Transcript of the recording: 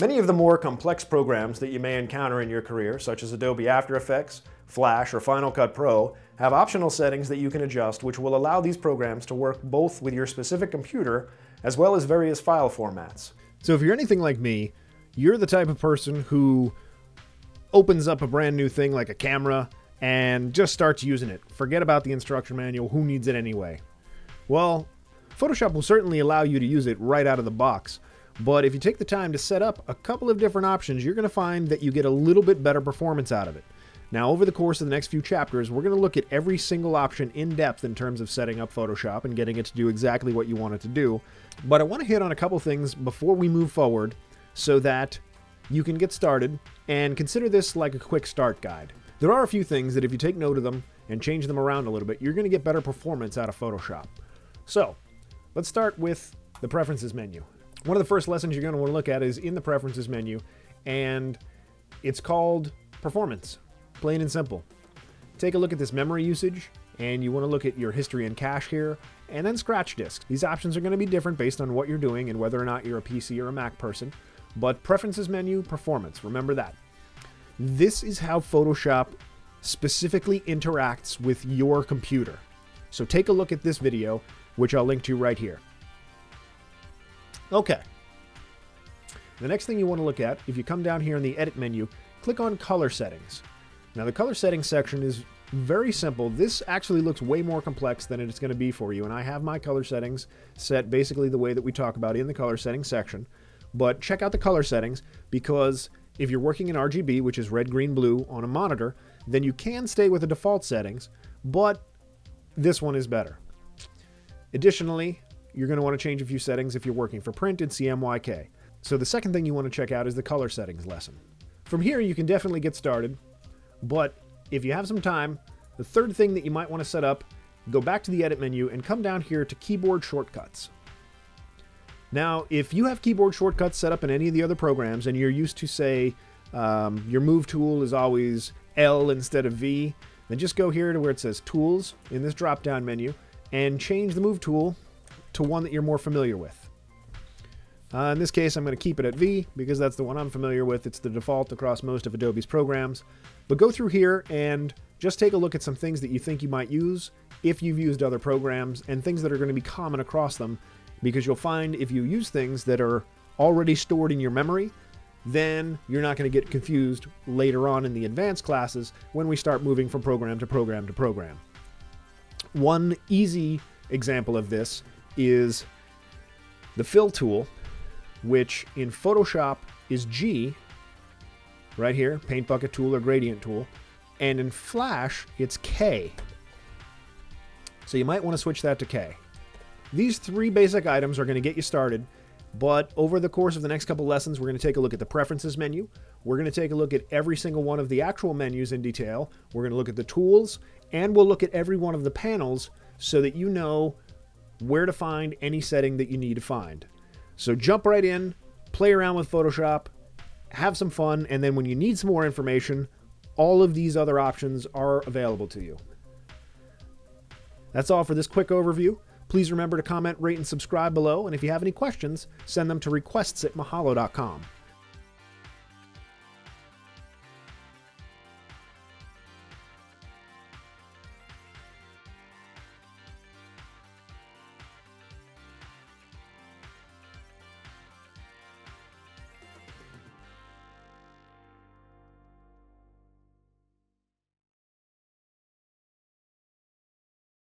Many of the more complex programs that you may encounter in your career, such as Adobe After Effects, Flash, or Final Cut Pro, have optional settings that you can adjust which will allow these programs to work both with your specific computer as well as various file formats. So if you're anything like me, you're the type of person who opens up a brand new thing like a camera and just starts using it. Forget about the instruction manual, who needs it anyway? Well, Photoshop will certainly allow you to use it right out of the box, but if you take the time to set up a couple of different options, you're going to find that you get a little bit better performance out of it. Now, over the course of the next few chapters, we're going to look at every single option in depth in terms of setting up Photoshop and getting it to do exactly what you want it to do. But I want to hit on a couple things before we move forward so that you can get started and consider this like a quick start guide. There are a few things that if you take note of them and change them around a little bit, you're going to get better performance out of Photoshop. So, let's start with the Preferences menu. One of the first lessons you're going to want to look at is in the Preferences menu, and it's called Performance. Plain and simple. Take a look at this memory usage, and you want to look at your history and cache here, and then scratch disk. These options are going to be different based on what you're doing and whether or not you're a PC or a Mac person, but Preferences menu, Performance, remember that. This is how Photoshop specifically interacts with your computer. So take a look at this video, which I'll link to right here. Okay. The next thing you want to look at, if you come down here in the Edit menu, click on Color Settings. Now the Color Settings section is very simple. This actually looks way more complex than it's going to be for you, and I have my color settings set basically the way that we talk about in the Color Settings section. But check out the color settings, because if you're working in RGB, which is red, green, blue, on a monitor, then you can stay with the default settings, but this one is better. Additionally, you're going to want to change a few settings if you're working for print in CMYK. So the second thing you want to check out is the color settings lesson. From here, you can definitely get started, but if you have some time, the third thing that you might want to set up, go back to the Edit menu and come down here to Keyboard Shortcuts. Now, if you have keyboard shortcuts set up in any of the other programs and you're used to, say, your Move tool is always L instead of V, then just go here to where it says Tools in this drop-down menu and change the Move tool to one that you're more familiar with. In this case, I'm going to keep it at V because that's the one I'm familiar with. It's the default across most of Adobe's programs. But go through here and just take a look at some things that you think you might use if you've used other programs and things that are going to be common across them, because you'll find if you use things that are already stored in your memory, then you're not going to get confused later on in the advanced classes when we start moving from program to program to program. One easy example of this is the Fill tool, which in Photoshop is G, right here, Paint Bucket tool or Gradient tool, and in Flash it's K. So you might want to switch that to K. These three basic items are going to get you started, but over the course of the next couple lessons, we're going to take a look at the Preferences menu. We're going to take a look at every single one of the actual menus in detail. We're going to look at the tools, and we'll look at every one of the panels so that you know where to find any setting that you need to find. So jump right in, play around with Photoshop, have some fun, and then when you need some more information, all of these other options are available to you. That's all for this quick overview. Please remember to comment, rate, and subscribe below, and if you have any questions, send them to requests@mahalo.com.